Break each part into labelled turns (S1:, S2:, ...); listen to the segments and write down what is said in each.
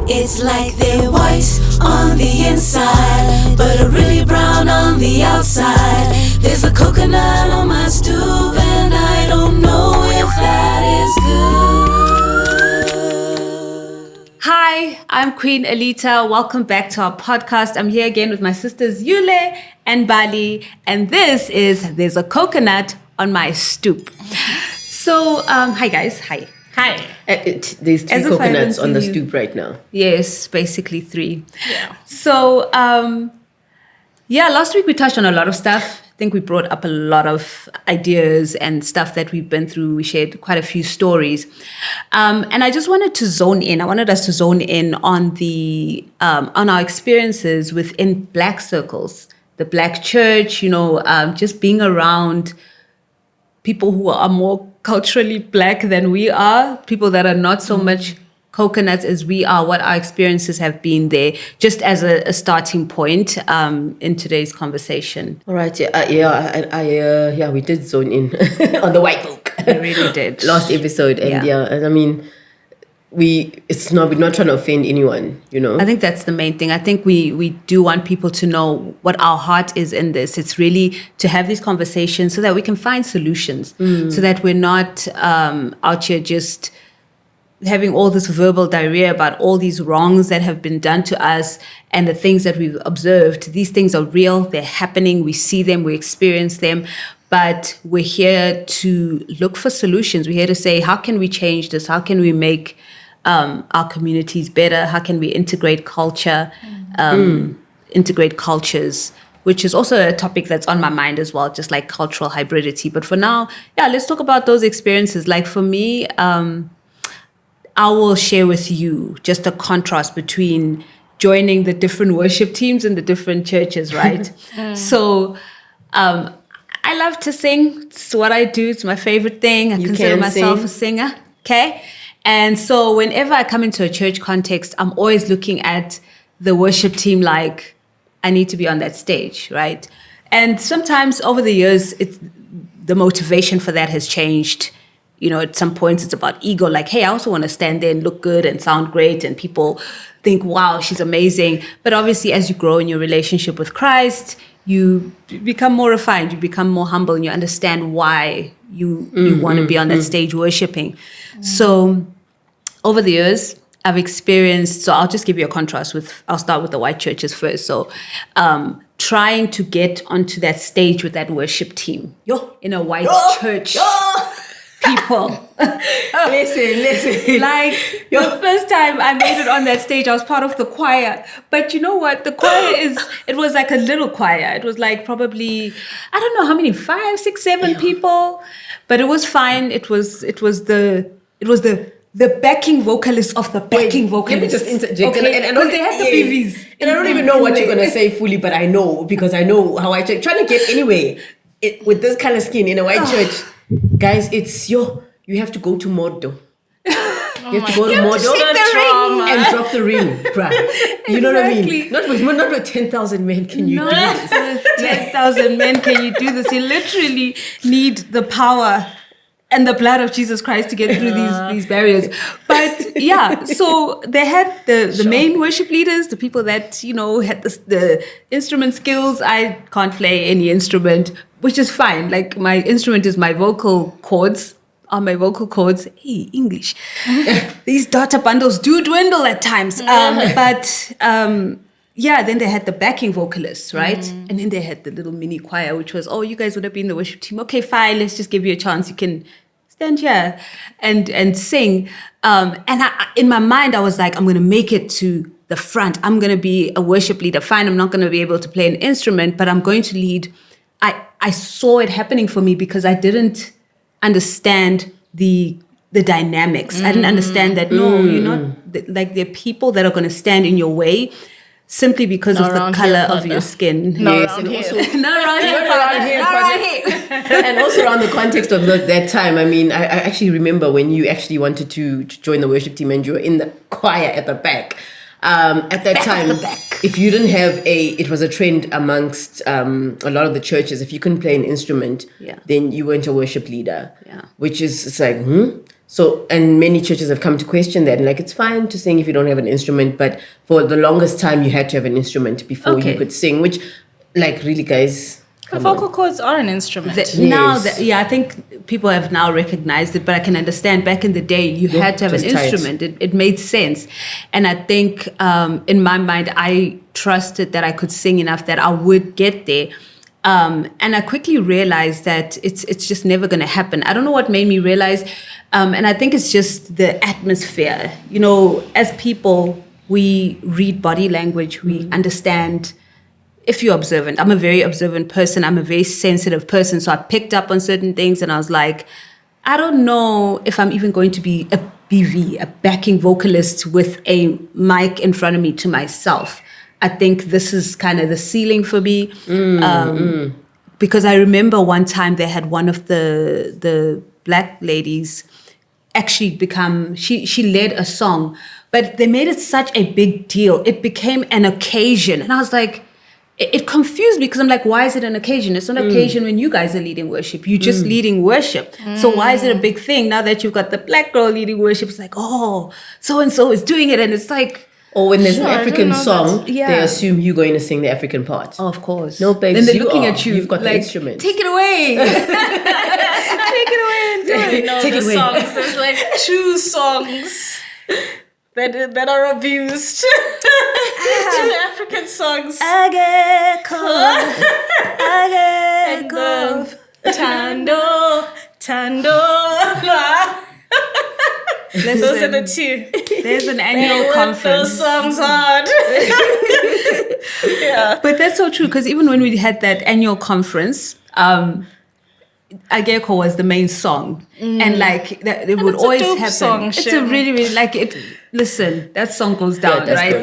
S1: It's like they're white on the inside, but are really brown on the outside. There's a coconut on my stoop, and I don't know if that is good.
S2: Hi, I'm Queen Alita. Welcome back to our podcast. I'm here again with my sisters Yule and Bali, and this is There's a Coconut on My Stoop. So, hi guys. Hi.
S3: Hi.
S4: There's three coconuts on the stoop right now.
S2: Yes, basically three.
S3: Yeah.
S2: So, last week we touched on a lot of stuff. I think we brought up a lot of ideas and stuff that we've been through. We shared quite a few stories. And I just wanted to zone in. I wanted us to zone in on on our experiences within Black circles, the Black church, just being around people who are more culturally Black than we are, people that are not so much coconuts as we are, what our experiences have been there, just as a starting point in today's conversation.
S4: All right, we did zone in on the white folk.
S2: We really did.
S4: Last episode, and I mean, we're not trying to offend anyone,
S2: I think that's the main thing. I think we do want people to know what our heart is in this. It's really to have these conversations so that we can find solutions, so that we're not out here just having all this verbal diarrhea about all these wrongs that have been done to us and the things that we've observed. These things are real, they're happening, we see them, we experience them, but we're here to look for solutions. We're here to say, how can we change this? How can we make our communities better? How can we integrate culture, integrate cultures, which is also a topic that's on my mind as well, just like cultural hybridity. But for now, let's talk about those experiences. Like for me, I will share with you just a contrast between joining the different worship teams in the different churches, right? So I love to sing. It's what I do. It's my favorite thing. I consider myself a singer, okay? And so whenever I come into a church context, I'm always looking at the worship team like I need to be on that stage, right? And sometimes over the years, the motivation for that has changed. At some points it's about ego, like, hey, I also want to stand there and look good and sound great and people think, wow, she's amazing. But obviously as you grow in your relationship with Christ, you become more refined, you become more humble, and you understand why you want to be on that stage worshiping. So over the years, I've experienced, so I'll just give you a contrast I'll start with the white churches first. So trying to get onto that stage with that worship team in a white church. People.
S4: Listen.
S2: Like the first time I made it on that stage, I was part of the choir. But you know what? The choir it was like a little choir. It was like probably, I don't know how many, 5, 6, 7 people. But it was fine. It was the backing vocalist of the backing vocalist.
S4: Let me just interject.
S2: Okay? Because they had the BVs.
S4: And I don't even know what you're going to say fully, but I know, because I know how trying to get anyway with this kind of skin in a white church. Guys, it's you have to go to Modo. You have to go to Modo and drop the ring, bruh. You know what I mean? Not with 10,000 men can you do this.
S2: 10,000 men can you do this. You literally need the power and the blood of Jesus Christ to get through these barriers. But so they had the main worship leaders, the people that, had the instrument skills. I can't play any instrument, which is fine. Like my instrument is my vocal cords. Hey, English. These data bundles do dwindle at times. Then they had the backing vocalists, right? And then they had the little mini choir, which was, you guys want to be in the worship team? Okay, fine. Let's just give you a chance. You can stand here and sing. In my mind, I was like, I'm going to make it to the front. I'm going to be a worship leader. Fine, I'm not going to be able to play an instrument, but I'm going to lead. I saw it happening for me because I didn't understand the dynamics. I didn't understand that, no, you're not, like there are people that are going to stand in your way simply because of the color of your skin.
S3: Not around here.
S4: And also around the context of that time. I mean, I actually remember when you actually wanted to join the worship team and you were in the choir at the back. At that time, if you didn't have it was a trend amongst a lot of the churches. If you couldn't play an instrument, then you weren't a worship leader.
S2: Yeah.
S4: Which is, it's like, So, and many churches have come to question that. Like, it's fine to sing if you don't have an instrument, but for the longest time, you had to have an instrument before you could sing, which, like, really, guys...
S3: The vocal cords are an instrument.
S2: I think people have now recognized it, but I can understand back in the day you had to have an instrument. It made sense. And I think in my mind, I trusted that I could sing enough that I would get there. And I quickly realized that it's just never going to happen. I don't know what made me realize. And I think it's just the atmosphere. You know, as people, we read body language, we understand. If you're observant, I'm a very observant person. I'm a very sensitive person. So I picked up on certain things and I was like, I don't know if I'm even going to be a BV, a backing vocalist with a mic in front of me to myself. I think this is kind of the ceiling for me. Because I remember one time they had one of the black ladies actually she led a song, but they made it such a big deal. It became an occasion. And I was like, it confused me because I'm like, why is it an occasion? It's not an occasion when you guys are leading worship. You're just leading worship. So why is it a big thing now that you've got the black girl leading worship? It's like, oh, so-and-so is doing it. And it's like...
S4: Or when there's an African song, they assume you're going to sing the African part.
S2: Oh, of course.
S4: No, babes,
S2: then they're looking at you.
S4: You've got
S2: like,
S4: the instrument.
S2: Take it away. Take it away and do it.
S3: No,
S4: Take it away.
S3: Songs. There's like 2 songs that are abused. 2 African songs.
S2: I get cold. I get cold.
S3: Tando.
S2: Listen,
S3: Those are the 2.
S2: There's an annual conference.
S3: Those songs hard. Yeah.
S2: But that's so true because even when we had that annual conference, Ageko was the main song. And like that, it would always happen.
S3: Song,
S2: it's a really, really like it. Listen, that song goes down, right?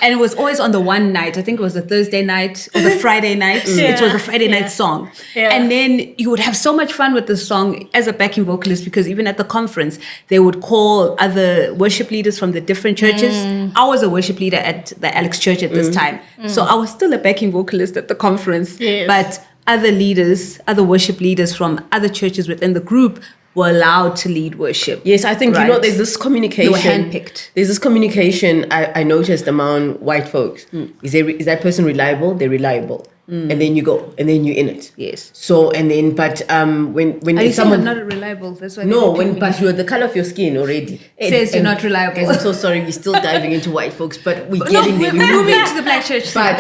S2: And it was always on the one night. I think it was the Thursday night or the Friday night. It was a Friday night song. Yeah. And then you would have so much fun with the song as a backing vocalist because even at the conference, they would call other worship leaders from the different churches. I was a worship leader at the Alex Church at this time. So I was still a backing vocalist at the conference.
S3: Yes.
S2: But other worship leaders from other churches within the group were allowed to lead worship.
S4: Yes, I think, there's this communication.
S2: They were handpicked.
S4: There's this communication I noticed among white folks. Is that person reliable? They're reliable. And then you go, and then you're in it.
S2: Yes.
S4: So, and then, but when
S2: Are you
S4: someone...
S2: saying I'm not reliable? That's why
S4: but you're the color of your skin already.
S2: Says you're not reliable.
S4: Guys, I'm so sorry, we're still diving into white folks, but we're
S2: No,
S4: getting there.
S2: we're moving to the black church.
S4: But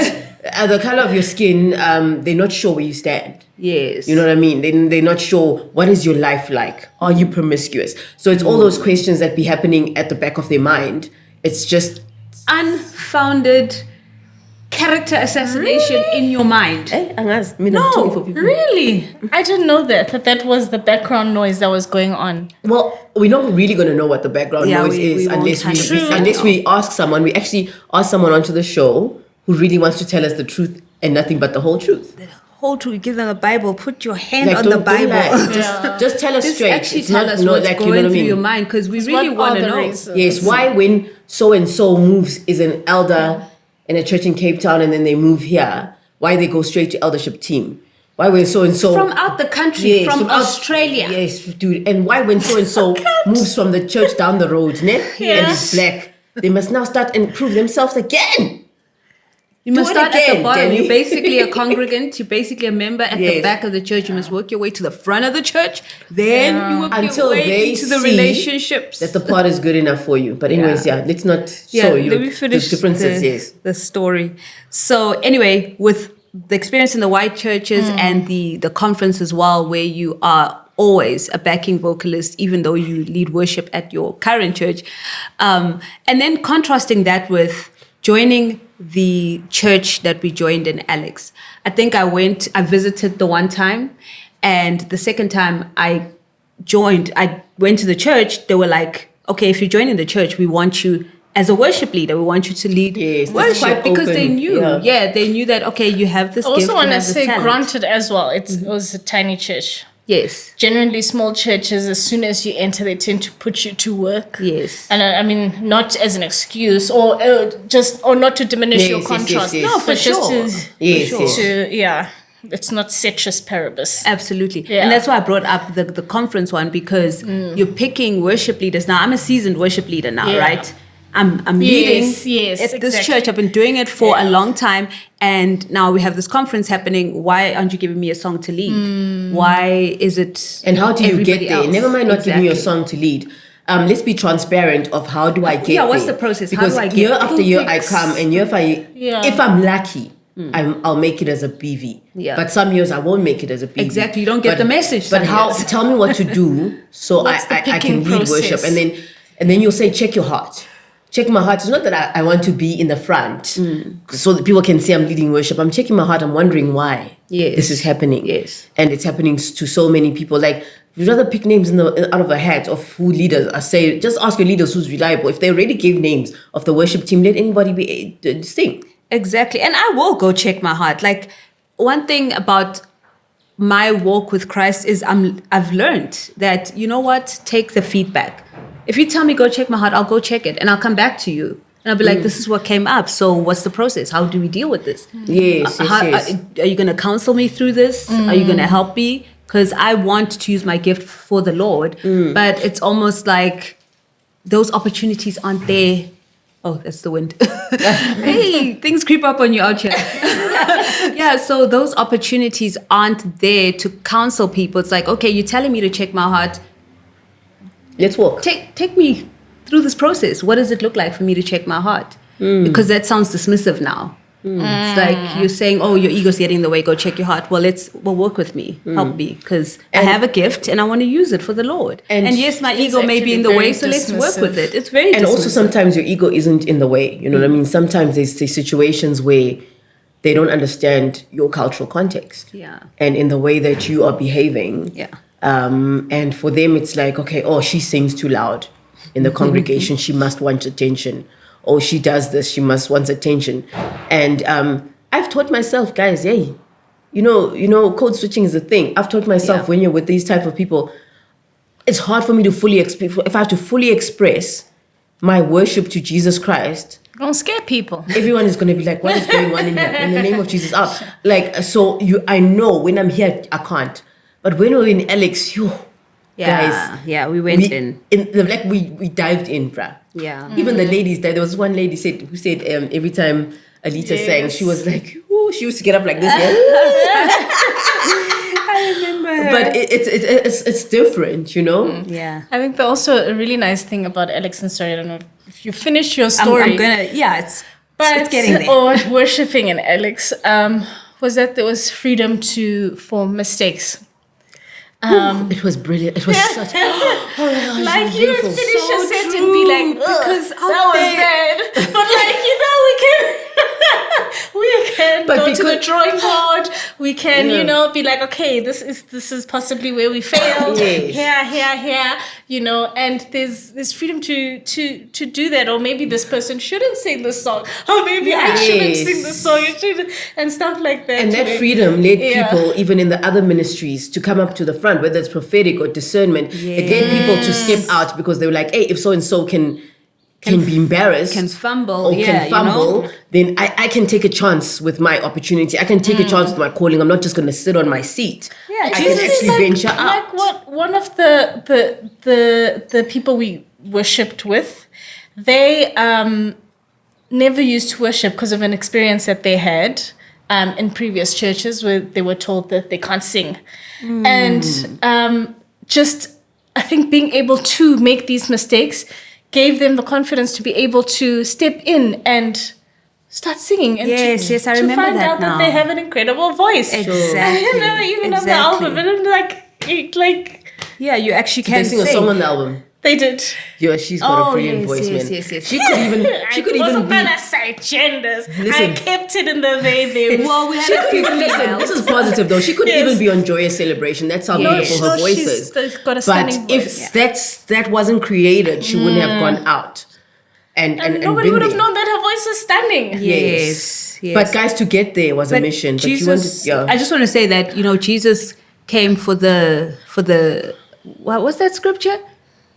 S4: the color of your skin, they're not sure where you stand.
S2: Yes.
S4: You know what I mean? They're not sure, what is your life like? Are you promiscuous? So it's all those questions that be happening at the back of their mind. It's just...
S2: unfounded character assassination in your mind.
S3: No, really? I didn't know that was the background noise that was going on.
S4: Well, we're not really going to know what the background noise is unless we ask someone. We actually ask someone onto the show who really wants to tell us the truth and nothing but the whole truth.
S2: Whole truth. Give them a Bible. Put your hand on the Bible.
S4: Just tell us straight.
S2: Actually tell us what's going through your mind because we really want to know.
S3: Reasons?
S4: Yes, why when so-and-so moves is an elder in a church in Cape Town and then they move here, why they go straight to eldership team? Why when so-and-so...
S2: From out the country, from Australia.
S4: Yes, dude. And why when so-and-so moves from the church down the road, and is black, they must now start and prove themselves again.
S2: You must start at the bottom.
S4: Danny.
S2: You're basically a congregant. You're basically a member at the back of the church. You must work your way to the front of the church. Then you work your way into the relationships.
S4: That the part is good enough for you. But anyways, let's not show you
S2: let me finish
S4: the differences.
S2: the story. So anyway, with the experience in the white churches and the conference as well, where you are always a backing vocalist, even though you lead worship at your current church. And then contrasting that with joining the church that we joined in Alex. I think I visited the one time, and the second time I went to the church, they were like, okay, if you're joining the church, we want you as a worship leader. We want you to lead worship because they knew. Yeah, they knew that, okay, you have this gift.
S3: I also want to say
S2: talent.
S3: granted as well. It was a tiny church.
S2: Yes.
S3: Generally, small churches, as soon as you enter, they tend to put you to work.
S2: Yes.
S3: And I mean, not as an excuse or not to diminish your contrast.
S4: Yes.
S3: No, for sure.
S4: Yes.
S3: Yeah. It's not ceteris paribus.
S2: Absolutely.
S3: Yeah.
S2: And that's why I brought up the conference one, because you're picking worship leaders. Now, I'm a seasoned worship leader now,
S3: Yeah.
S2: right? I'm leading
S3: yes,
S2: at this
S3: exactly.
S2: church. I've been doing it for a long time. And now we have this conference happening. Why aren't you giving me a song to lead? Why is it
S4: And how do you
S2: everybody
S4: get there?
S2: else?
S4: Never mind not giving you a
S2: Exactly.
S4: song to lead. Let's be transparent of how do I get there.
S2: Yeah, what's the process? How
S4: Because
S2: do I get
S4: year
S2: there?
S4: after year I
S3: Thanks.
S4: come, and year if I'm lucky, I'll make it as a BV.
S2: Yeah.
S4: But some years I won't make it as a BV.
S2: Exactly. You don't get the message
S4: But
S2: some
S4: how?
S2: years.
S4: Tell me what to do so
S3: What's the
S4: I can
S3: picking
S4: lead
S3: process?
S4: worship, and then you'll say, check your heart. Check my heart. It's not that I want to be in the front so that people can say I'm leading worship. I'm checking my heart. I'm wondering why this is happening.
S2: Yes.
S4: And it's happening to so many people. Like, we'd rather pick names out of a hat of who leaders are. Say, just ask your leaders who's reliable. If they already gave names of the worship team, let anybody sing.
S2: Exactly. And I will go check my heart. Like, one thing about my walk with Christ is I've learned that, you know what, take the feedback. If you tell me go check my heart, I'll go check it and I'll come back to you. And I'll be like, this is what came up. So what's the process? How do we deal with this?
S4: Yes, yes.
S2: Are you going to counsel me through this? Are you going to help me? Because I want to use my gift for the Lord. But it's almost like those opportunities aren't there. Oh, that's the wind. Hey, things creep up on you out here. Yeah, so those opportunities aren't there to counsel people. It's like, okay, you're telling me to check my heart.
S4: Let's walk.
S2: Take me through this process. What does it look like for me to check my heart? Because that sounds dismissive now. It's like you're saying, oh, your ego's getting in the way, go check your heart. Well, work with me, help me, because I have a gift and I want to use it for the Lord. And yes, my ego may be in the way, so let's work with it. It's very
S4: And also
S2: dismissive.
S4: sometimes your ego isn't in the way. You know what I mean? Sometimes there's situations where they don't understand your cultural context.
S2: Yeah.
S4: And in the way that you are behaving.
S2: Yeah.
S4: And for them, it's like, okay, oh, she sings too loud in the congregation. She must want attention. Oh, she does this. She must want attention. And I've taught myself, guys, hey, you know, code switching is a thing. I've taught myself when you're with these type of people, it's hard for me to fully express. If I have to fully express my worship to Jesus Christ,
S3: Don't scare people.
S4: everyone is going to be like, what is going on in here? In the name of Jesus, up. Like, so I know when I'm here, I can't. But when we're in Alex, guys,
S2: we went in.
S4: We dived in, bruh.
S2: Yeah.
S4: Even the ladies, there was one lady who said every time Alita sang, she was like, ooh, she used to get up like this. Yeah.
S2: I remember her.
S4: But it's different, you know?
S2: Yeah.
S3: I think also a really nice thing about Alex and story, I don't know if you finish your story.
S2: I'm gonna, it's getting there.
S3: Or worshipping in Alex, was that there was freedom for mistakes.
S4: It was brilliant. It was such.
S3: Like you would
S4: beautiful.
S3: finish your
S2: So
S3: set and
S2: true,
S3: be like,
S2: because
S3: that was bad. But like, we can
S4: But
S3: go to the
S4: because-
S3: drawing board. We can,
S4: Yeah.
S3: be like, okay, this is possibly where we failed.
S4: Yes.
S3: Here, and there's freedom to do that. Or maybe this person shouldn't sing this song. Or maybe I shouldn't
S4: Yes.
S3: sing this song. And stuff like that.
S4: And that
S3: you know.
S4: freedom led
S3: Yeah.
S4: people, even in the other ministries, to come up to the front, whether it's prophetic or discernment. It led people to step out because they were like, hey, if so and so can be embarrassed,
S2: Can fumble,
S4: or
S2: yeah,
S4: can fumble, then I can take a chance with my opportunity. I can take a chance with my calling. I'm not just going to sit on my seat.
S2: Yeah,
S4: I
S2: Jesus
S4: can
S2: is
S4: actually venture out.
S3: Like what one of the people we worshipped with, they never used to worship because of an experience that they had in previous churches where they were told that they can't sing. And just, I think being able to make these mistakes gave them the confidence to be able to step in and start singing. And
S2: Yes, I remember
S3: to find
S2: that
S3: out
S2: now.
S3: that they have an incredible voice.
S2: Exactly.
S3: Even on the
S2: Exactly.
S3: album, and like
S2: Yeah, you actually
S4: They
S2: can
S4: sing a song on the album.
S3: they did.
S4: Yeah, she's got a brilliant
S2: yes,
S4: voice,
S2: yes,
S4: man.
S2: yes, yes.
S4: She could even be.
S3: gonna say genders. I
S4: Listen.
S3: kept it in the they.
S2: Well, we had
S4: She
S2: a
S4: could
S2: few
S4: even listen.
S2: females.
S4: This is positive though. She could
S3: Yes.
S4: even be on Joyous Celebration. That's how
S3: No,
S4: beautiful her voice
S3: she's
S4: is.
S3: got a
S4: But
S3: stunning voice.
S4: if that wasn't created, she wouldn't have gone out. And
S3: nobody
S4: been
S3: would have
S4: there.
S3: known that her voice was stunning.
S2: Yes, yes.
S4: But guys, to get there was a mission. But
S2: Jesus,
S4: you wanted,
S2: I just want to say that Jesus came for the what was that scripture?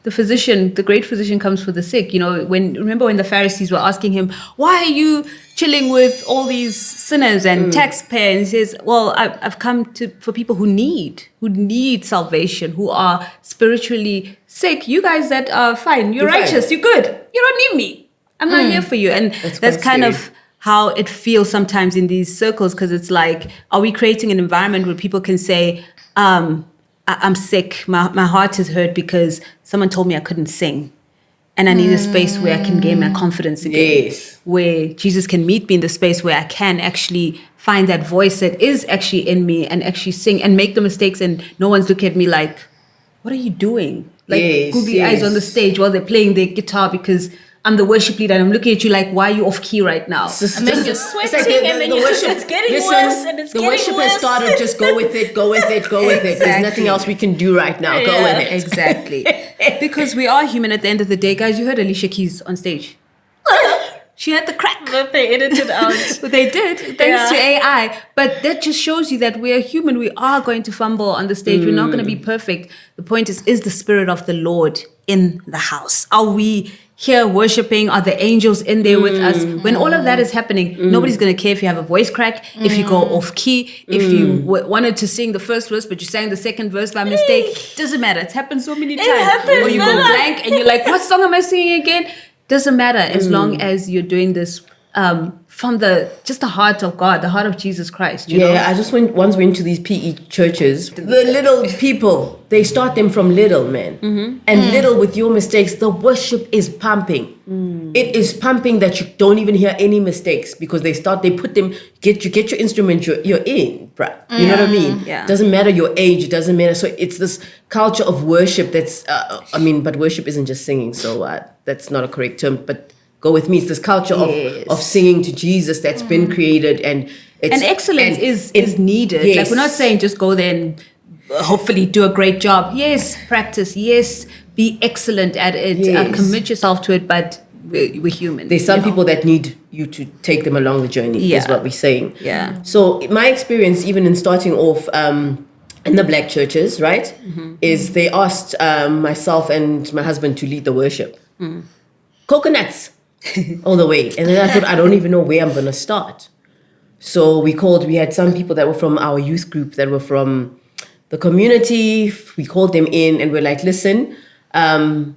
S2: the physician, the great physician comes for the sick. You know, remember when the Pharisees were asking him, why are you chilling with all these sinners and taxpayers? He says, well, I've come for people who need salvation, who are spiritually sick. You guys that are fine, you're righteous, you're good. You don't need me. I'm not here for you. And that's kind of how it feels sometimes in these circles, because it's like, are we creating an environment where people can say, I'm sick, my heart is hurt because someone told me I couldn't sing, and I need a space where I can gain my confidence again, where Jesus can meet me in the space where I can actually find that voice that is actually in me and actually sing and make the mistakes, and no one's looking at me like, what are you doing? Like googly eyes on the stage while they're playing their guitar because I'm the worship leader and I'm looking at you like, why are you off key right now?
S3: And then you're sweating and then it's getting worse and it's getting worse.
S4: The worship has started, just go with it, go with it, go with it. There's nothing else we can do right now. Go with it.
S2: Exactly. Because we are human at the end of the day. Guys, you heard Alicia Keys on stage. She had the crack.
S3: But they edited out.
S2: They did, thanks to AI. But that just shows you that we are human. We are going to fumble on the stage. We're not going to be perfect. The point is the Spirit of the Lord in the house? Are we here worshiping? Are the angels in there with us? When all of that is happening, nobody's going to care if you have a voice crack, if you go off key, if you wanted to sing the first verse but you sang the second verse by mistake. Doesn't matter. It's happened so many times.
S3: Happens,
S2: or you go blank and you're like, what song am I singing again? Doesn't matter as long as you're doing this from the heart of God, the heart of Jesus Christ. You know?
S4: I just once went to these PE churches. The little people, they start them from little, man. And little with your mistakes, the worship is pumping. It is pumping that you don't even hear any mistakes because they put them, get your instrument, you're in, bruh. You know what I mean?
S2: Yeah.
S4: Doesn't matter your age, it doesn't matter. So it's this culture of worship that's, but worship isn't just singing, so that's not a correct term, but go with me. It's this culture of singing to Jesus that's been created, and
S2: excellence is needed.
S4: Yes.
S2: Like, we're not saying just go there and hopefully do a great job. Yes, practice. Yes, be excellent at it.
S4: Yes.
S2: Commit yourself to it. But we're human.
S4: There's some people that need you to take them along the journey. Is what we're saying.
S2: Yeah.
S4: So my experience, even in starting off in the black churches, right, is they asked myself and my husband to lead the worship. Coconuts. All the way. And then I thought, I don't even know where I'm going to start. So we had some people that were from our youth group that were from the community. We called them in and we're like, listen, who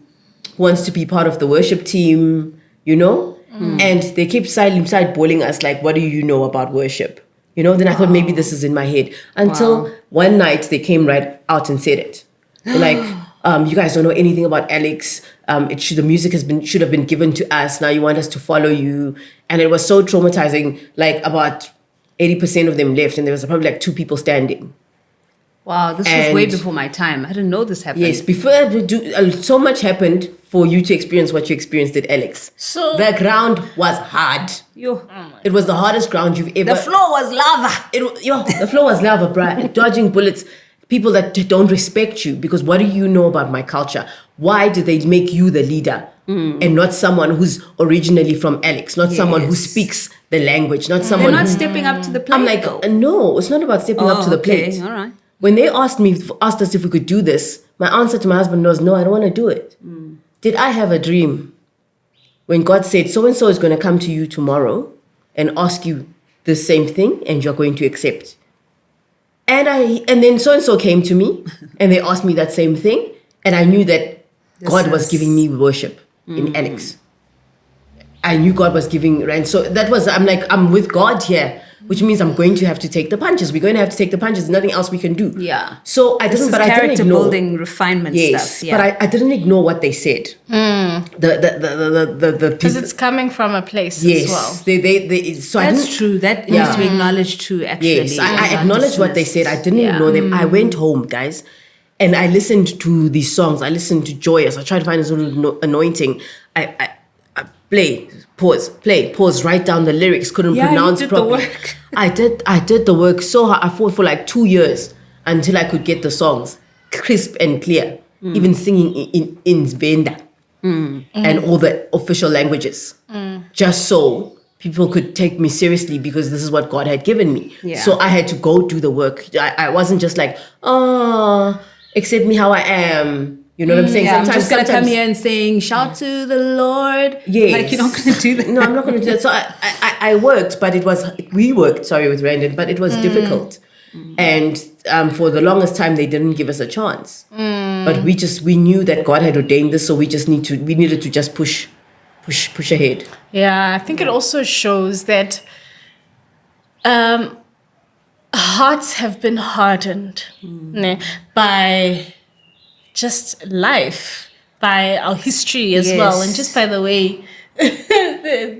S4: wants to be part of the worship team, you know? And they kept sideballing us like, what do you know about worship? You know, then I thought maybe this is in my head. Until one night they came right out and said it. They're like, you guys don't know anything about Alex. The music should have been given to us. Now you want us to follow you. And it was so traumatizing. Like about 80% of them left and there was probably like 2 people standing.
S2: Wow, this was way before my time. I didn't know this happened.
S4: Yes, before so much happened for you to experience what you experienced at Alex.
S3: So
S4: the ground was hard. It was the hardest ground you've ever.
S2: The floor was lava.
S4: The floor was lava, bruh. Dodging bullets. People that don't respect you because what do you know about my culture? Why did they make you the leader and not someone who's originally from Alex, not someone who speaks the language, not someone
S2: They're not stepping up to the plate.
S4: I'm like, no, it's not about stepping up to the plate.
S2: All right.
S4: When they asked us if we could do this, my answer to my husband was, no, I don't want to do it. Did I have a dream when God said, so-and-so is going to come to you tomorrow and ask you the same thing and you're going to accept? And then so-and-so came to me and they asked me that same thing. And I knew that God was giving me worship in Alex. I knew God was giving, right? So I'm like, I'm with God here, which means I'm going to have to take the punches. We're going to have to take the punches. There's nothing else we can do.
S2: Yeah.
S4: So I didn't ignore.
S2: Character building, refinement stuff. Yeah.
S4: But I didn't ignore what they said. The
S3: because it's coming from a place as well.
S4: So
S2: that's true. That needs to be acknowledged too, actually.
S4: Yes, I acknowledged what they said. I didn't ignore them. I went home, guys, and I listened to these songs. I listened to Joyous. I tried to find a sort of anointing. I play, pause, write down the lyrics. Couldn't pronounce
S2: you did
S4: properly.
S2: The work.
S4: I did the work so hard. I fought for like 2 years until I could get the songs crisp and clear. Even singing in Venda and all the official languages, just so people could take me seriously because this is what God had given me.
S2: Yeah.
S4: So I had to go do the work. I wasn't just like, accept me how I am. You know what I'm saying?
S2: Yeah, I'm just gonna come here and saying, "Shout to the Lord."
S4: Yes.
S2: Like you're not gonna do that.
S4: No, I'm not going to do that. So I worked, but we worked, with Randon, but it was difficult. And for the longest time, they didn't give us a chance. But we knew that God had ordained this, so we needed to just push ahead.
S3: Yeah, I think it also shows that hearts have been hardened by just life, by our history as well, and just by the way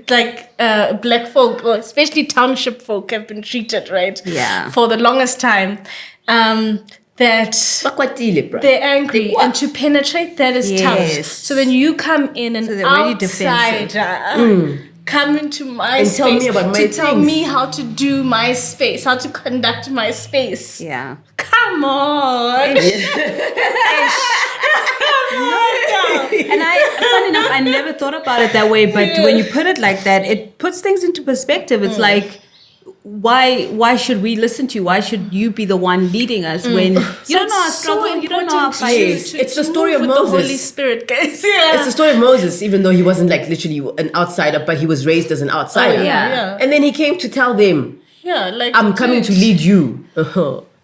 S3: black folk, or especially township folk, have been treated, right?
S2: Yeah.
S3: For the longest time. That they're angry, and to penetrate that is tough. So then you come in, and outsider come into my
S4: and
S3: space
S4: tell me about my
S3: tell me how to do my space, how to conduct my space.
S2: Yeah.
S3: Come on.
S2: And funny enough, I never thought about it that way. But when you put it like that, it puts things into perspective. It's like, why should we listen to you? Why should you be the one leading us when you don't know our struggle, you don't know our fight?
S4: It's the story of Moses.
S3: The Holy Spirit, guys.
S4: It's the story of Moses, even though he wasn't like literally an outsider, but he was raised as an outsider. And then he came to tell them, I'm coming to lead you.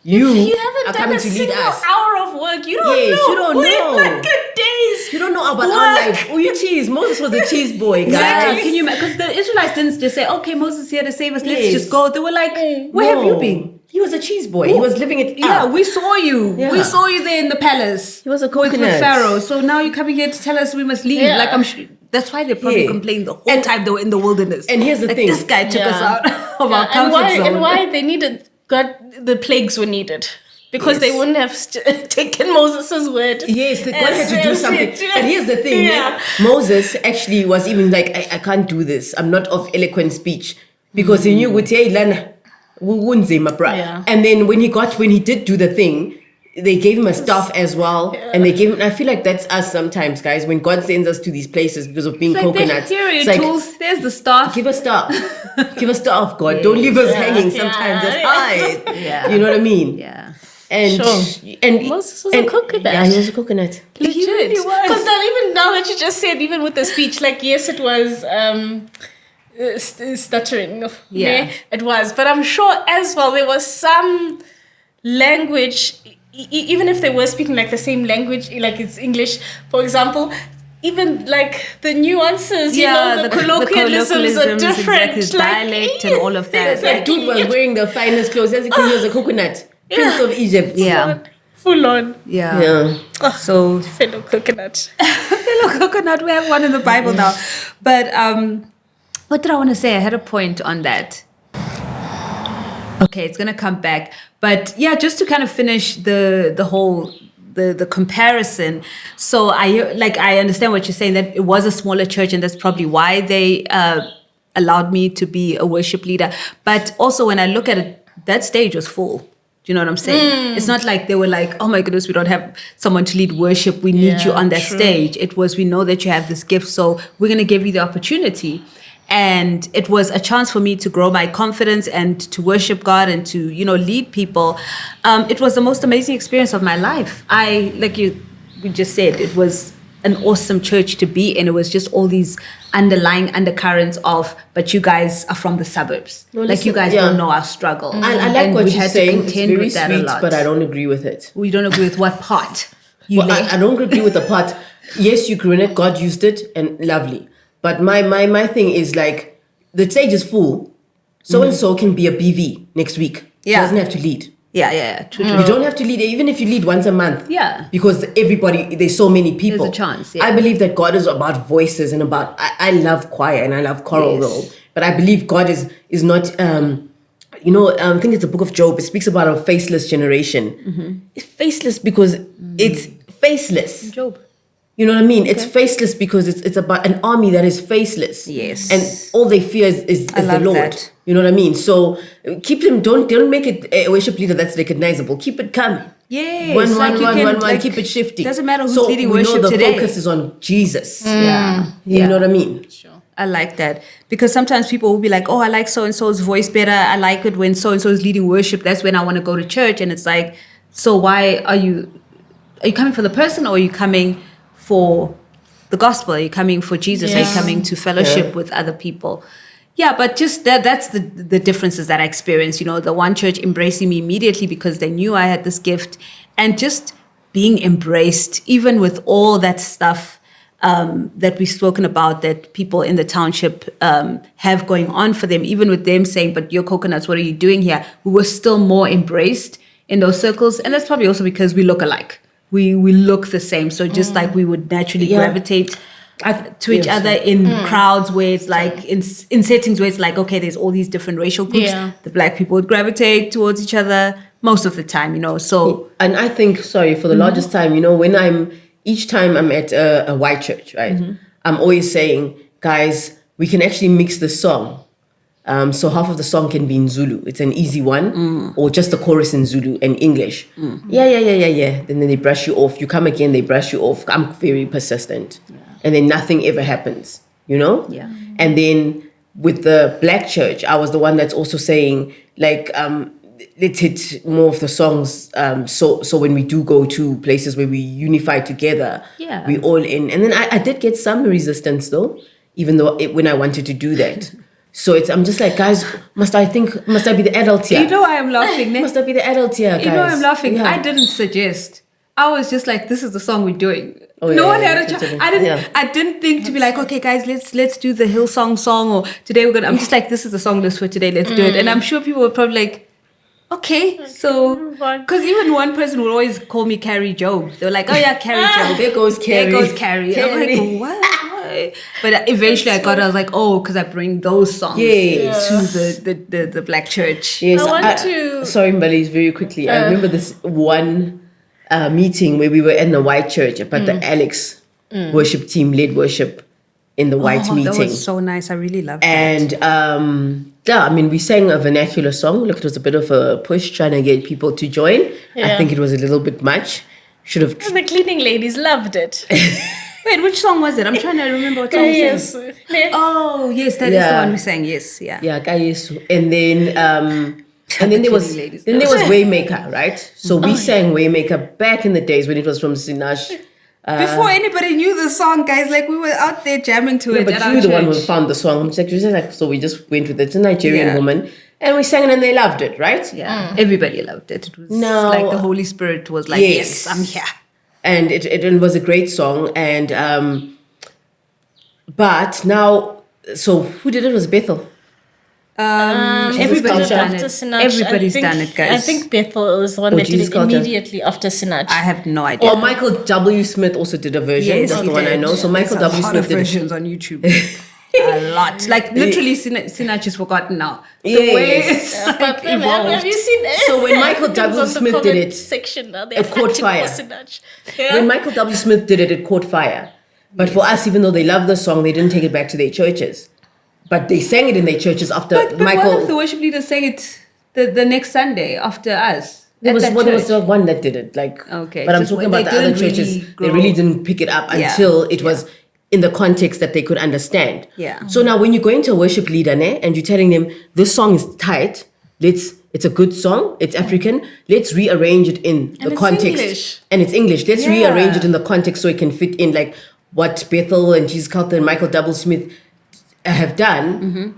S4: You
S3: haven't
S4: are
S3: done
S4: coming
S3: a
S4: to lead
S3: single
S4: us.
S3: hour of work. You don't know.
S4: You don't know.
S3: Like a days.
S4: You don't know about our life. Oh, you cheese. Moses was a cheese boy, guys.
S2: Exactly. Can you? Because the Israelites didn't just say, "Okay, Moses is here to save us. Let's just go." They were like, "Where have you been?"
S4: He was a cheese boy. He was living it
S2: Yeah,
S4: up.
S2: we saw you.
S4: Yeah.
S2: We saw you there in the palace.
S4: He was a
S2: with
S4: coconut.
S2: Pharaoh. So now you're coming here to tell us we must leave.
S3: Yeah.
S2: Like I'm sure. That's why they probably complained the whole time they were in the wilderness.
S4: And here's the thing.
S2: This guy took us out of our
S3: and
S2: comfort zone.
S3: And why they needed God, the plagues were needed. Because they wouldn't have taken Moses' word.
S4: Yes, God had to do something.
S3: Yeah.
S4: And here's the thing. Moses actually was even like, I can't do this. I'm not of eloquent speech. Because he knew, and then when he did do the thing, they gave him a staff as well. And they gave him, I feel like that's us sometimes, guys, when God sends us to these places because of being coconuts.
S2: Here are your
S4: It's
S2: tools. There's the staff.
S4: Give us staff. Give us staff, God. Don't leave us hanging sometimes. That's hard.
S2: Yeah.
S4: You know what I mean?
S2: Yeah.
S4: And
S3: Moses was a coconut.
S4: Yeah, he was a coconut.
S3: Legit.
S2: He really was.
S3: Because even now that you just said, even with the speech, like, yes, it was stuttering.
S2: Yeah.
S3: It was. But I'm sure as well there was some language, even if they were speaking like the same language, like it's English, for example, even like the nuances, the colloquialisms are different.
S2: Exactly,
S3: like,
S2: dialect and all of that.
S4: That dude was wearing the finest clothes. As he was a coconut. Prince of Egypt.
S2: Yeah.
S3: Full on.
S2: Yeah. So
S3: Fellow coconut.
S2: fellow coconut, we have one in the Bible now. But what did I want to say? I had a point on that. Okay, it's gonna come back. But yeah, just to kind of finish the whole the comparison. So I understand what you're saying, that it was a smaller church and that's probably why they allowed me to be a worship leader. But also when I look at it, that stage was full. Do you know what I'm saying? It's not like they were like, oh my goodness, we don't have someone to lead worship. We need you on that stage. It was, we know that you have this gift, so we're going to give you the opportunity. And it was a chance for me to grow my confidence and to worship God and to, lead people. It was the most amazing experience of my life. We just said, it was an awesome church to be in. It was just all these underlying undercurrents of, but you guys are from the suburbs.
S4: No,
S2: you guys don't know our struggle.
S4: I like what you're saying. It's very sweet, but I don't agree with it.
S2: We don't agree with what part?
S4: I don't agree with the part. Yes, you grew in it. God used it, and lovely. But my thing is like, the stage is full. So and so can be a BV next week.
S2: Yeah.
S4: She doesn't have to lead.
S2: Yeah. True.
S4: You don't have to lead, even if you lead once a month.
S2: Yeah.
S4: Because there's so many people.
S2: There's a chance, yeah.
S4: I believe that God is about voices and about, I love choir and I love choral role. But I believe God is not, I think it's the book of Job. It speaks about a faceless generation. Mm-hmm. It's faceless because it's faceless.
S2: Job.
S4: You know what I mean? Okay. It's faceless because it's about an army that is faceless.
S2: Yes.
S4: And all they fear is the Lord. That. You know what I mean? So keep them, don't make it a worship leader that's recognizable. Keep it coming.
S2: Yes.
S4: One, keep it shifting.
S2: Doesn't matter who's leading worship
S4: the
S2: today.
S4: Focus is on Jesus.
S2: Yeah.
S4: You know what I mean?
S2: Sure. I like that. Because sometimes people will be like, oh, I like so-and-so's voice better. I like it when so-and-so is leading worship. That's when I want to go to church. And it's like, so why are you are you coming for the person, or are you coming for the gospel? Are you coming for Jesus? Are you coming to fellowship with other people? Yeah, but just that's the differences that I experienced. The one church embracing me immediately because they knew I had this gift, and just being embraced, even with all that stuff that we've spoken about, that people in the township have going on for them, even with them saying, but you're coconuts, what are you doing here? We were still more embraced in those circles. And that's probably also because we look alike. We look the same. So just like we would naturally gravitate to each other in crowds where it's like, in settings where it's like, okay, there's all these different racial groups.
S3: Yeah.
S2: The black people would gravitate towards each other most of the time, so.
S4: And I think, sorry, for the largest time, each time I'm at a white church, right? I'm always saying, guys, we can actually mix the song. So half of the song can be in Zulu. It's an easy one. Or just the chorus in Zulu and English. Yeah. Then they brush you off. You come again, they brush you off. I'm very persistent. Yeah. And then nothing ever happens,
S2: Yeah.
S4: And then with the black church, I was the one that's also saying, like, let's hit more of the songs. So when we do go to places where we unify together, we all in. And then I did get some resistance though, even though when I wanted to do that. So I'm just like, guys, must I be the adult here?
S2: I am laughing.
S4: Must I be the adult here, guys?
S2: I'm laughing.
S4: Yeah.
S2: I didn't suggest. I was just like, this is the song we're doing.
S4: Oh,
S2: no one
S4: yeah,
S2: had a chance. I didn't think to be like, okay, guys, let's do the Hillsong song, or today we're gonna. I'm just like, this is the song list for today. Let's do it. And I'm sure people were probably like, okay, so because even one person would always call me Carrie Job. They were like, oh yeah, Carrie Job.
S4: There goes Carrie.
S2: There goes Carrie. I'm like, what? But eventually I was like, oh, because I bring those songs to the black church.
S4: Yes,
S3: I want to.
S4: Sorry, Mbali, very quickly. I remember this one meeting where we were in the white church, but the Alex worship team led worship in the white meeting.
S2: That was so nice. I really loved
S4: and,
S2: that.
S4: And we sang a vernacular song. Look, it was a bit of a push trying to get people to join. I think it was a little bit much. Should have.
S3: The cleaning ladies loved it.
S2: Wait, which song was it? I'm trying to remember what song we sang. Oh, yes, that is the one we sang. Yes, yeah.
S4: Yeah, Kayesu. And then there was Waymaker, right? So we sang Waymaker back in the days when it was from Sinash.
S2: Before anybody knew the song, guys, like we were out there jamming to it.
S4: But you were the one who found the song. I'm just like, so we just went with it. It's a Nigerian woman. And we sang it and they loved it, right?
S2: Yeah. Everybody loved it. It was like the Holy Spirit was like, yes I'm here.
S4: And it was a great song. And but now, so who did it? It was Bethel.
S2: Everybody's done it.
S3: Sinach.
S2: Everybody's done it, guys.
S3: I think Bethel was the one that did
S4: Jesus
S3: it
S4: Culture.
S3: immediately after Sinach.
S2: I have no idea.
S4: Or Michael W. Smith also did a version.
S2: Yes,
S4: That's
S2: he
S4: the one I
S2: did.
S4: know. So Michael
S2: There's
S4: W.
S2: a lot
S4: Smith
S2: of
S4: did it.
S2: versions on YouTube. A lot. Like literally, Sinach is forgotten now. The
S4: Yes.
S2: way it's like evolved.
S3: Have you seen it?
S4: So when Michael
S3: It's
S4: W.
S3: on the
S4: Smith did
S3: comment
S4: it,
S3: section now,
S4: it caught fire.
S3: Sinach.
S4: When Michael W. Smith did it, it caught fire. But for us, even though they loved the song, they didn't take it back to their churches. But they sang it in their churches after
S2: But
S4: Michael.
S2: one of the worship leaders sang it the next Sunday after us.
S4: There was,
S2: at that
S4: there was
S2: church.
S4: one that did it. Like,
S2: Okay,
S4: but I'm
S2: just
S4: talking
S2: they
S4: about the other
S2: didn't really
S4: churches. They
S2: grow.
S4: really didn't pick it up until it was in the context that they could understand.
S2: Yeah.
S4: So now when you go into a worship leader and you're telling them this song is tight, it's a good song, it's African, let's rearrange it in the
S3: it's
S4: context.
S3: English.
S4: And it's English. Let's
S2: Yeah.
S4: rearrange it in the context so it can fit in like what Bethel and Jesus Culture and Michael W. Smith have done.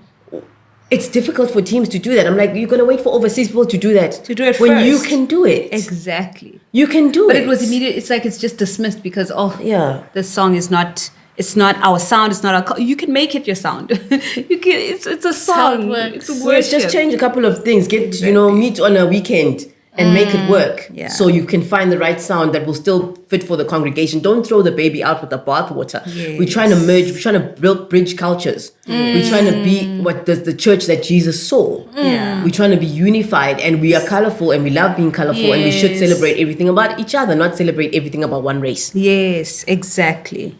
S4: It's difficult for teams to do that. I'm like, you're going to wait for overseas people to do that.
S2: To do it
S4: when you
S2: first.
S4: can do it.
S2: Exactly.
S4: You can do
S2: But
S4: it.
S2: it was immediate. It's like it's just dismissed because
S4: Yeah.
S2: the song is not. It's not our sound. It's not our. You can make it your sound. You can. It's a
S3: how it
S2: song.
S3: works.
S2: It's a
S4: Yes,
S2: worship.
S4: just change a couple of things. Get meet on a weekend and make it work.
S2: Yeah.
S4: So you can find the right sound that will still fit for the congregation. Don't throw the baby out with the bathwater.
S2: Yes.
S4: We're trying to merge. We're trying to bridge cultures. We're trying to be what the church that Jesus saw.
S2: Yeah.
S4: We're trying to be unified, and we are colorful, and we love being colorful, and we should
S3: Yes.
S4: celebrate everything about each other, not celebrate everything about one race.
S2: Yes, exactly.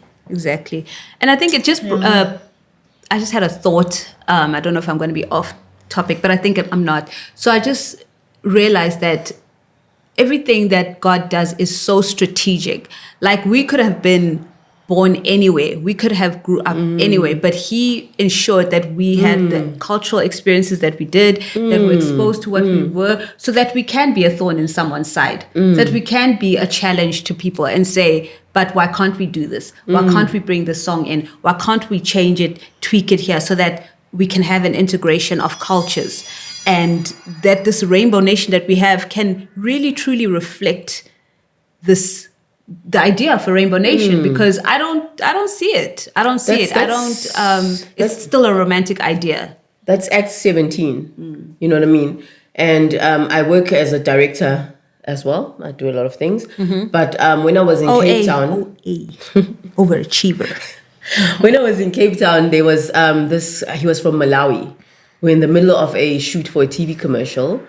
S2: And I think it just, I just had a thought. I don't know if I'm going to be off topic, but I think I'm not. So I just realized that everything that God does is so strategic. Like we could have been born anywhere. We could have grew up anywhere, but he ensured that we had the cultural experiences that we did, that we're exposed to what we were, so that we can be a thorn in someone's side, that we can be a challenge to people and say, but why can't we do this? Why can't we bring the song in? Why can't we change it, tweak it here so that we can have an integration of cultures, and that this rainbow nation that we have can really truly reflect the idea of a rainbow nation, because I don't see it. I don't see it. It's still a romantic idea.
S4: That's Act 17. You know what I mean? And I work as a director as well. I do a lot of things. But when I was in Cape Town,
S2: overachiever.
S4: When I was in Cape Town, there was he was from Malawi. We're in the middle of a shoot for a TV commercial,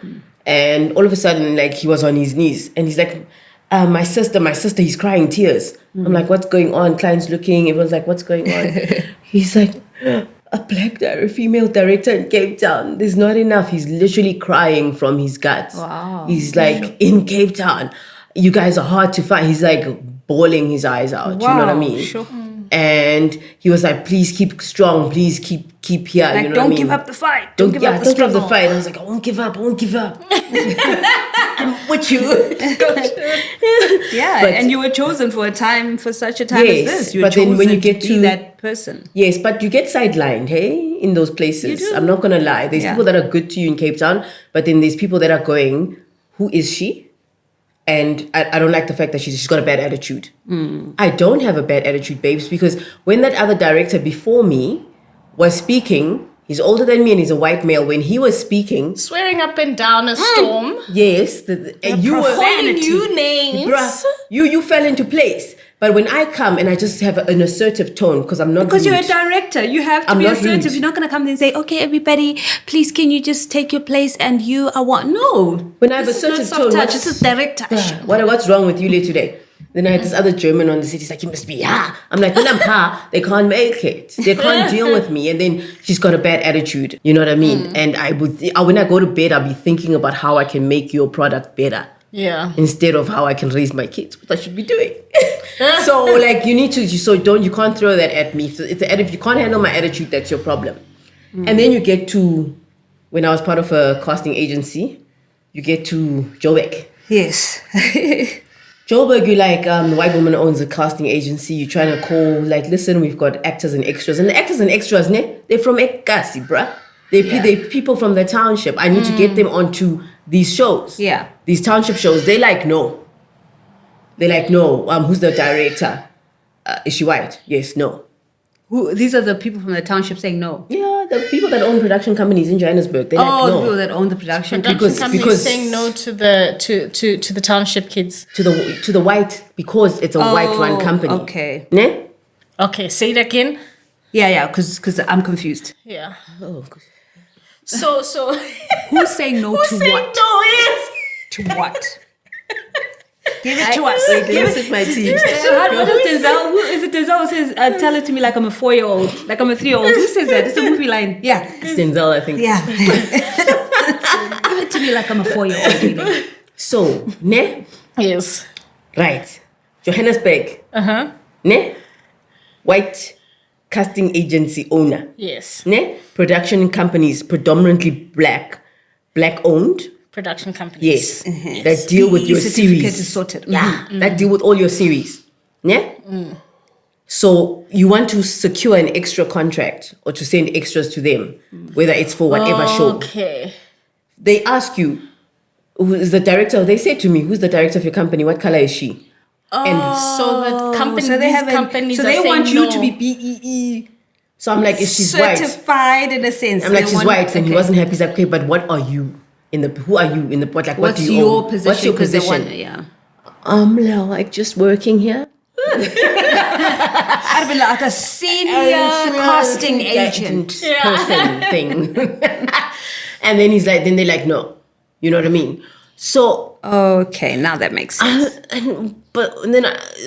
S4: and all of a sudden, like, he was on his knees, and he's like, my sister, he's crying tears. I'm like, what's going on? Client's looking, everyone's like, what's going on? He's like, a black female director in Cape Town, there's not enough. He's literally crying from his guts.
S2: Wow.
S4: He's like, in Cape Town, you guys are hard to find. He's like bawling his eyes out.
S2: Wow,
S4: you know what I mean?
S2: Sure.
S4: And he was like, please keep strong, please keep here.
S2: Like,
S4: you know
S2: don't
S4: what I mean?
S2: give up the fight. Don't give up the
S4: don't give up
S2: struggle.
S4: the fight. I was like, I won't give up. I'm with you.
S2: Yeah,
S4: But-
S2: and you were chosen for such a time
S4: Yes,
S2: as this. You were
S4: but then
S2: chosen
S4: when you get
S2: be
S4: to-
S2: that person.
S4: Yes, but you get sidelined, hey, in those places.
S2: You do.
S4: I'm not going to lie. There's
S2: Yeah.
S4: people that are good to you in Cape Town, but then there's people that are going, who is she? And I don't like the fact that she's got a bad attitude. I don't have a bad attitude, babes, because when that other director before me was speaking, he's older than me and he's a white male. When he was speaking,
S3: Swearing up and down a storm.
S4: yes, and you were
S3: Calling you names.
S4: bruh, you fell into place. But when I come and I just have an assertive tone, because I'm not
S2: Because
S4: rude.
S2: you're a director, you have to
S4: I'm
S2: be
S4: not
S2: assertive.
S4: rude.
S2: You're not going to come and say, okay, everybody, please, can you just take your place and you are what? No.
S4: When I have
S2: This is not
S4: assertive
S2: soft
S4: tone,
S2: touch.
S4: what's-
S2: This is director.
S4: What's wrong with you later today? Then I had this other German on the set. He's like, you must be I'm like, when I'm they can't make it. They can't deal with me. And then she's got a bad attitude. You know what I mean? And when I go to bed, I'll be thinking about how I can make your product better.
S3: Yeah.
S4: Instead of how I can raise my kids, what I should be doing. So like, you need to, you can't throw that at me. If you can't handle my attitude, that's your problem. And then you get to, when I was part of a casting agency, you get to Joburg.
S2: Yes.
S4: Joburg, you like, the white woman owns a casting agency. You're trying to call, like, listen, we've got actors and extras. And the actors and extras, they're from Ekasi, bruh. They're people from the township. I need to get them onto these shows.
S2: Yeah.
S4: These township shows. They're like, no. Who's the director? Is she white? Yes, no.
S2: These are the people from the township saying no.
S4: Yeah, the people that own production companies in Johannesburg. They're like,
S2: The
S4: no.
S2: people that own the production.
S3: Production companies
S4: because-
S3: saying no to the township kids.
S4: To the white, because it's a white-run company.
S2: Okay.
S4: Ne?
S3: Okay, say it again.
S2: Yeah, because I'm confused.
S3: Yeah.
S4: Oh, good.
S3: So
S2: Who's saying no to
S3: saying
S2: what?
S3: no? Yes.
S2: To what? Give it to us.
S4: Wait, let me sip my tea.
S2: What is Denzel? Who is it? Denzel who says, tell it to me like I'm a 4-year-old, like I'm a 3-year-old. Who says that? It's a movie line. Yeah.
S4: It's Denzel, I think.
S2: Yeah. Give it to me like I'm a 4-year-old. baby.
S4: So, ne?
S3: Yes.
S4: Right. Johannesburg. Ne? White casting agency owner.
S3: Yes.
S4: Ne? Production companies, predominantly black owned.
S3: Production companies.
S4: Yes. That deal with your
S2: certificate
S4: series.
S2: is sorted.
S4: Yeah. That deal with all your series. Yeah? So you want to secure an extra contract or to send extras to them, whether it's for whatever show.
S3: Okay.
S4: They ask you, who is the director? They say to me, who's the director of your company? What color is she? And
S3: So the company,
S2: So they have
S3: companies
S2: So
S3: are
S2: they
S3: saying
S2: want you
S3: no.
S2: to be BEE
S4: so I'm like, if she's white,
S2: certified in a sense.
S4: I'm like,
S2: They
S4: she's
S2: want-
S4: white, and he
S2: okay.
S4: wasn't happy. He's like, okay, but what are you who are you in the what? Like, what
S2: What's
S4: do you
S2: your
S4: own?
S2: position?
S4: What's your
S2: 'Cause they
S4: position?
S2: want- yeah.
S4: Like just working here.
S2: I'd be like a senior casting agent.
S4: person thing. And then then they're like, no, you know what I mean? So,
S2: Okay, now that makes sense.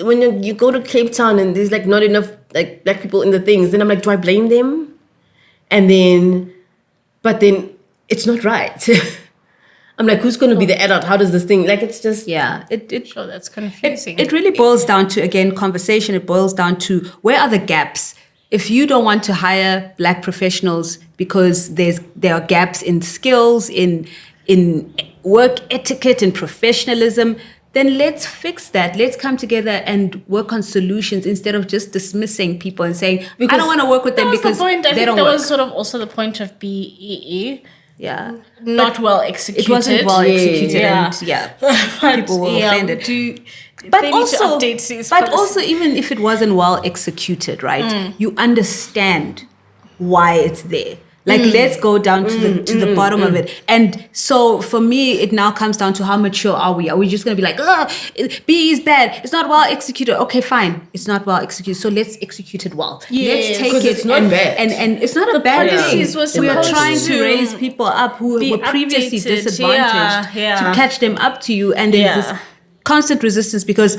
S4: when you go to Cape Town and there's like not enough like black people in the things, then I'm like, do I blame them? But then it's not right. I'm like, who's going to be the adult? How does this thing, like, it's just...
S2: Yeah,
S3: Sure, that's confusing.
S2: it really boils down to, again, conversation. It boils down to where are the gaps? If you don't want to hire Black professionals because there are gaps in skills, in work etiquette and professionalism, then let's fix that. Let's come together and work on solutions instead of just dismissing people and saying, I don't want to work with them because
S3: the point. I
S2: they
S3: think
S2: don't
S3: that
S2: work.
S3: was sort of also the point of BEE.
S2: Yeah.
S3: Not well executed.
S2: It wasn't well executed,
S3: Yeah.
S2: and people were offended. But
S3: they
S2: also,
S3: need to update these
S2: but
S3: policies.
S2: also, even if it wasn't well executed, right? You understand why it's there. Like, let's go down to the bottom of it. And so for me, it now comes down to how mature are we? Are we just going to be like, BE is bad. It's not well executed. Okay, fine. It's not well executed. So let's execute it well.
S3: Yes.
S2: Let's take
S4: 'Cause
S2: it.
S4: it's not bad.
S2: And it's not a bad
S3: policies
S2: thing.
S3: were
S2: We are
S3: supposed
S2: trying to
S3: to
S2: raise people up who
S3: be
S2: were previously
S3: updated.
S2: disadvantaged
S3: Yeah.
S2: to catch them up to you. And there's this constant resistance because,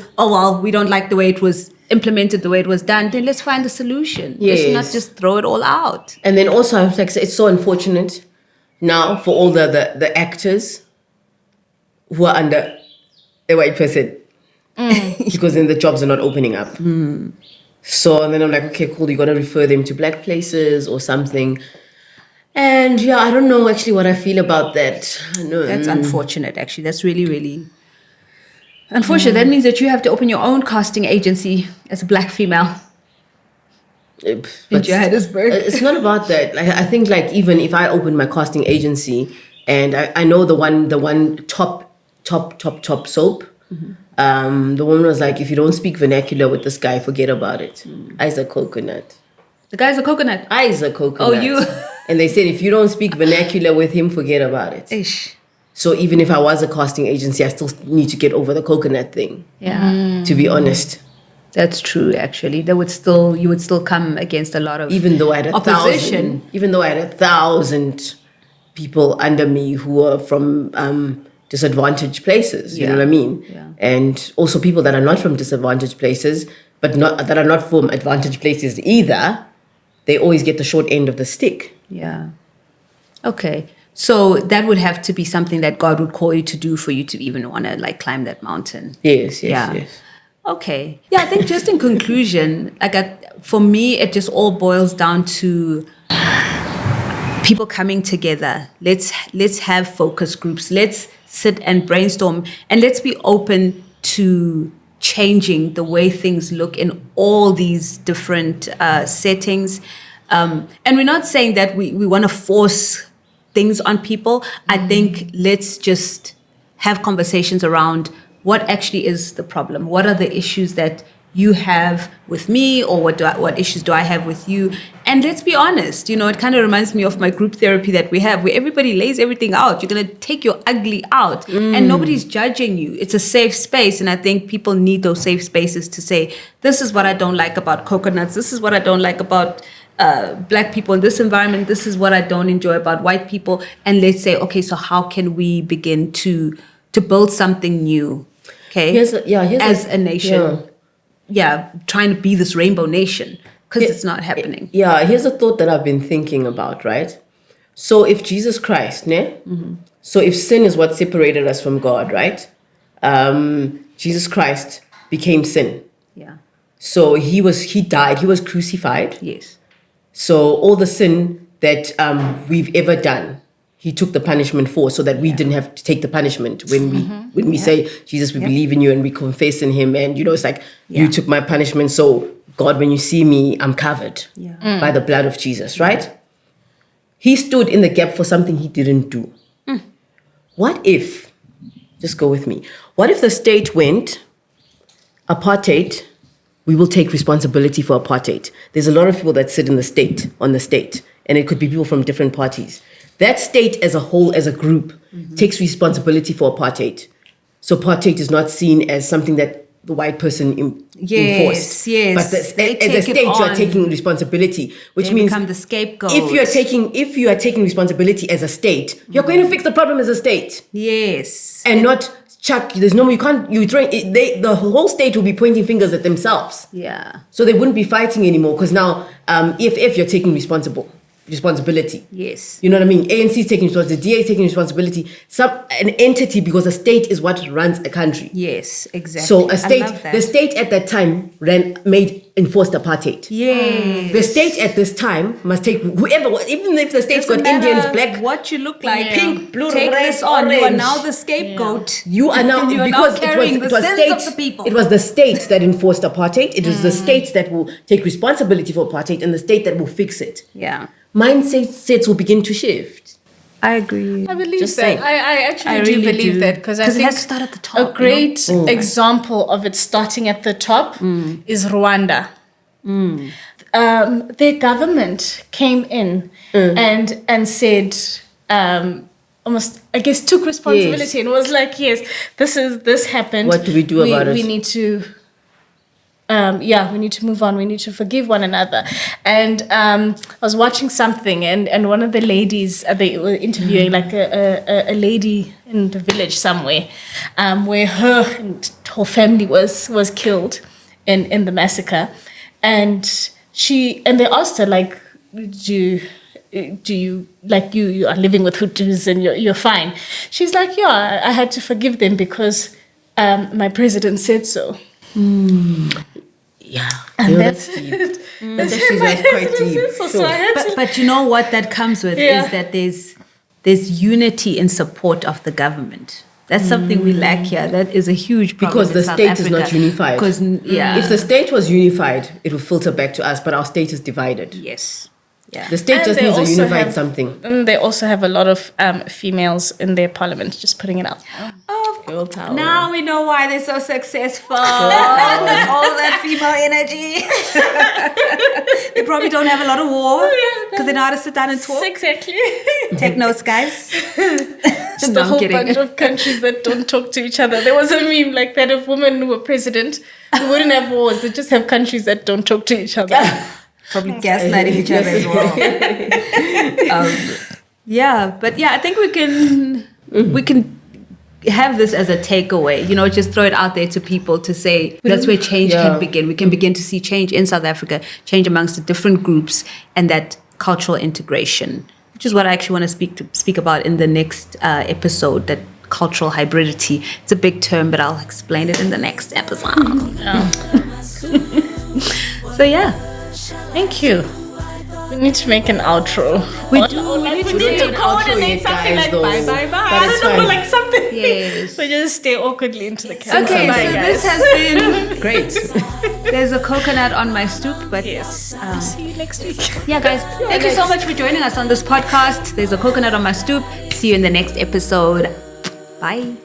S2: we don't like the way it was implemented, the way it was done. Then let's find a solution. Let's not
S4: Yes.
S2: just throw it all out.
S4: And then also, I was like, it's so unfortunate now for all the actors who are under a white person because then the jobs are not opening up. So and then I'm like, okay, cool, you got to refer them to Black places or something. And yeah, I don't know actually what I feel about that. No,
S2: That's unfortunate, actually. That's really, really unfortunate. That means that you have to open your own casting agency as a Black female in
S4: but
S2: Johannesburg.
S4: it's not about that. Like, I think like even if I open my casting agency and I know the one top soap, the woman was like, if you don't speak vernacular with this guy, forget about it. I's a coconut.
S2: The guy's a coconut.
S4: I's a coconut.
S2: Oh, you.
S4: And they said if you don't speak vernacular with him, forget about it.
S2: Ish.
S4: So even if I was a casting agency, I still need to get over the coconut thing.
S2: Yeah.
S4: To be honest.
S2: That's true, actually. You would still come against a lot of
S4: Even though I had
S2: opposition.
S4: 1,000 people under me who were from disadvantaged places, you know what I mean?
S2: Yeah.
S4: And also people that are not from disadvantaged places, but that are not from advantaged places either, they always get the short end of the stick.
S2: Yeah. Okay. So that would have to be something that God would call you to do for you to even want to like climb that mountain.
S4: Yes.
S2: Okay. Yeah, I think just in conclusion, for me, it just all boils down to people coming together. Let's have focus groups. Let's sit and brainstorm, and let's be open to changing the way things look in all these different settings. And we're not saying that we want to force things on people. I think let's just have conversations around what actually is the problem. What are the issues that you have with me, or what issues do I have with you? And let's be honest, it kind of reminds me of my group therapy that we have, where everybody lays everything out. You're going to take your ugly out, and nobody's judging you. It's a safe space, and I think people need those safe spaces to say, this is what I don't like about coconuts. This is what I don't like about Black people in this environment. This is what I don't enjoy about white people. And let's say, okay, so how can we begin to build something new? Okay,
S4: Here's
S2: a nation. Yeah, trying to be this rainbow nation, because it's not happening.
S4: Yeah, here's a thought that I've been thinking about, right? So if Jesus Christ, so if sin is what separated us from God, right? Jesus Christ became sin.
S2: Yeah.
S4: So he died, he was crucified.
S2: Yes.
S4: So all the sin that we've ever done, he took the punishment for, so that we didn't have to take the punishment when we say, Jesus, we believe in you and we confess in him. And, it's like, you took my punishment. So God, when you see me, I'm covered by the blood of Jesus, right? He stood in the gap for something he didn't do. What if, just go with me, what if the state went, apartheid, we will take responsibility for apartheid. There's a lot of people that sit in on the state, and it could be people from different parties. That state as a whole, as a group, takes responsibility for apartheid. So apartheid is not seen as something that the white person enforced.
S2: Yes.
S4: But as a state, you are taking responsibility, which
S2: they
S4: means
S2: become the scapegoat.
S4: if you are taking responsibility as a state, you're going to fix the problem as a state.
S2: Yes.
S4: And not Chuck, there's no, you can't, the whole state will be pointing fingers at themselves.
S2: Yeah.
S4: So they wouldn't be fighting anymore, because now, if you're taking responsibility responsibility.
S2: Yes.
S4: You know what I mean? ANC is taking responsibility, the DA is taking responsibility. An entity, because a state is what runs a country.
S2: Yes, exactly.
S4: So a
S2: I
S4: state,
S2: love that.
S4: the state at that time enforced apartheid.
S2: Yes.
S4: The state at this time must take whoever, even if the state's got
S2: Doesn't
S4: Indians,
S2: matter
S4: black,
S2: what you look like,
S4: pink, blue,
S2: take
S4: red,
S2: this on. You are
S4: orange.
S2: now the scapegoat.
S4: You are now,
S2: You are
S4: because
S2: now carrying the sins
S4: state,
S2: of the people.
S4: it was the state that enforced apartheid. It was the state that will take responsibility for apartheid, and the state that will fix it.
S2: Yeah,
S4: Mindsets will begin to shift.
S2: I agree.
S3: I believe
S4: Just
S3: that.
S4: saying.
S3: I actually
S2: I
S3: do
S2: really
S3: believe
S2: do.
S3: that because I
S2: 'Cause it
S3: think
S2: has to start at the top,
S3: a great
S2: you know?
S3: example of it starting at the top is Rwanda. Their government came in and said, almost, I guess, took responsibility
S4: Yes.
S3: and was like, yes, this happened.
S4: What do we do about it?
S3: We need to. We need to move on. We need to forgive one another. And I was watching something, and one of the ladies, they were interviewing like a lady in the village somewhere, where her and her family was killed in the massacre, and they asked her, like, do you like you are living with Hutus and you're fine? She's like, yeah, I had to forgive them because my president said so.
S4: Yeah,
S3: And
S4: that's deep. That's actually quite deep.
S3: So I had to,
S2: But you know what that comes with is that there's unity in support of the government. That's something we lack here. That is a huge problem
S4: Because the
S2: in South
S4: state is
S2: Africa.
S4: not unified.
S2: Because
S4: If the state was unified, it will filter back to us, but our state is divided.
S2: yes, yeah.
S4: The state
S3: And
S4: just
S3: they
S4: needs a
S3: also
S4: unified
S3: have-
S4: something.
S3: and they also have a lot of females in their parliament, just putting it out.
S4: Girl power.
S2: Now we know why they're so successful. It's all that female energy. They probably don't have a lot of war because they know how to sit down and talk.
S3: Exactly.
S2: Take notes, guys.
S3: Just
S2: No,
S3: a
S2: I'm
S3: whole
S2: kidding.
S3: bunch of countries that don't talk to each other. There was a meme like that of women who were president who wouldn't have wars. They just have countries that don't talk to each other.
S2: Probably gaslighting each other as well. I think we can have this as a takeaway, just throw it out there to people to say that's where change can begin. We can begin to see change in South Africa, change amongst the different groups, and that cultural integration, which is what I actually want to speak about in the next episode, that cultural hybridity. It's a big term, but I'll explain it in the next episode. So yeah.
S3: Thank you. We need to make an outro.
S2: We
S3: Or
S2: do.
S3: like,
S2: We
S3: we
S2: need
S3: need
S2: to
S3: to
S2: make
S4: an outro
S3: coordinate
S4: yet,
S3: something
S4: guys,
S3: like
S4: though.
S3: bye, bye, bye.
S4: But
S3: I
S4: it's
S3: don't know,
S4: fine.
S3: like something.
S2: Yes.
S3: So just stay awkwardly into the camera.
S2: Okay,
S3: Bye,
S2: so
S3: guys.
S2: this has been
S4: Great.
S2: There's a coconut on my stoop, but
S3: Yes. See you next week.
S2: yeah, guys, thank you so much for joining us on this podcast. There's a coconut on my stoop. See you in the next episode. Bye.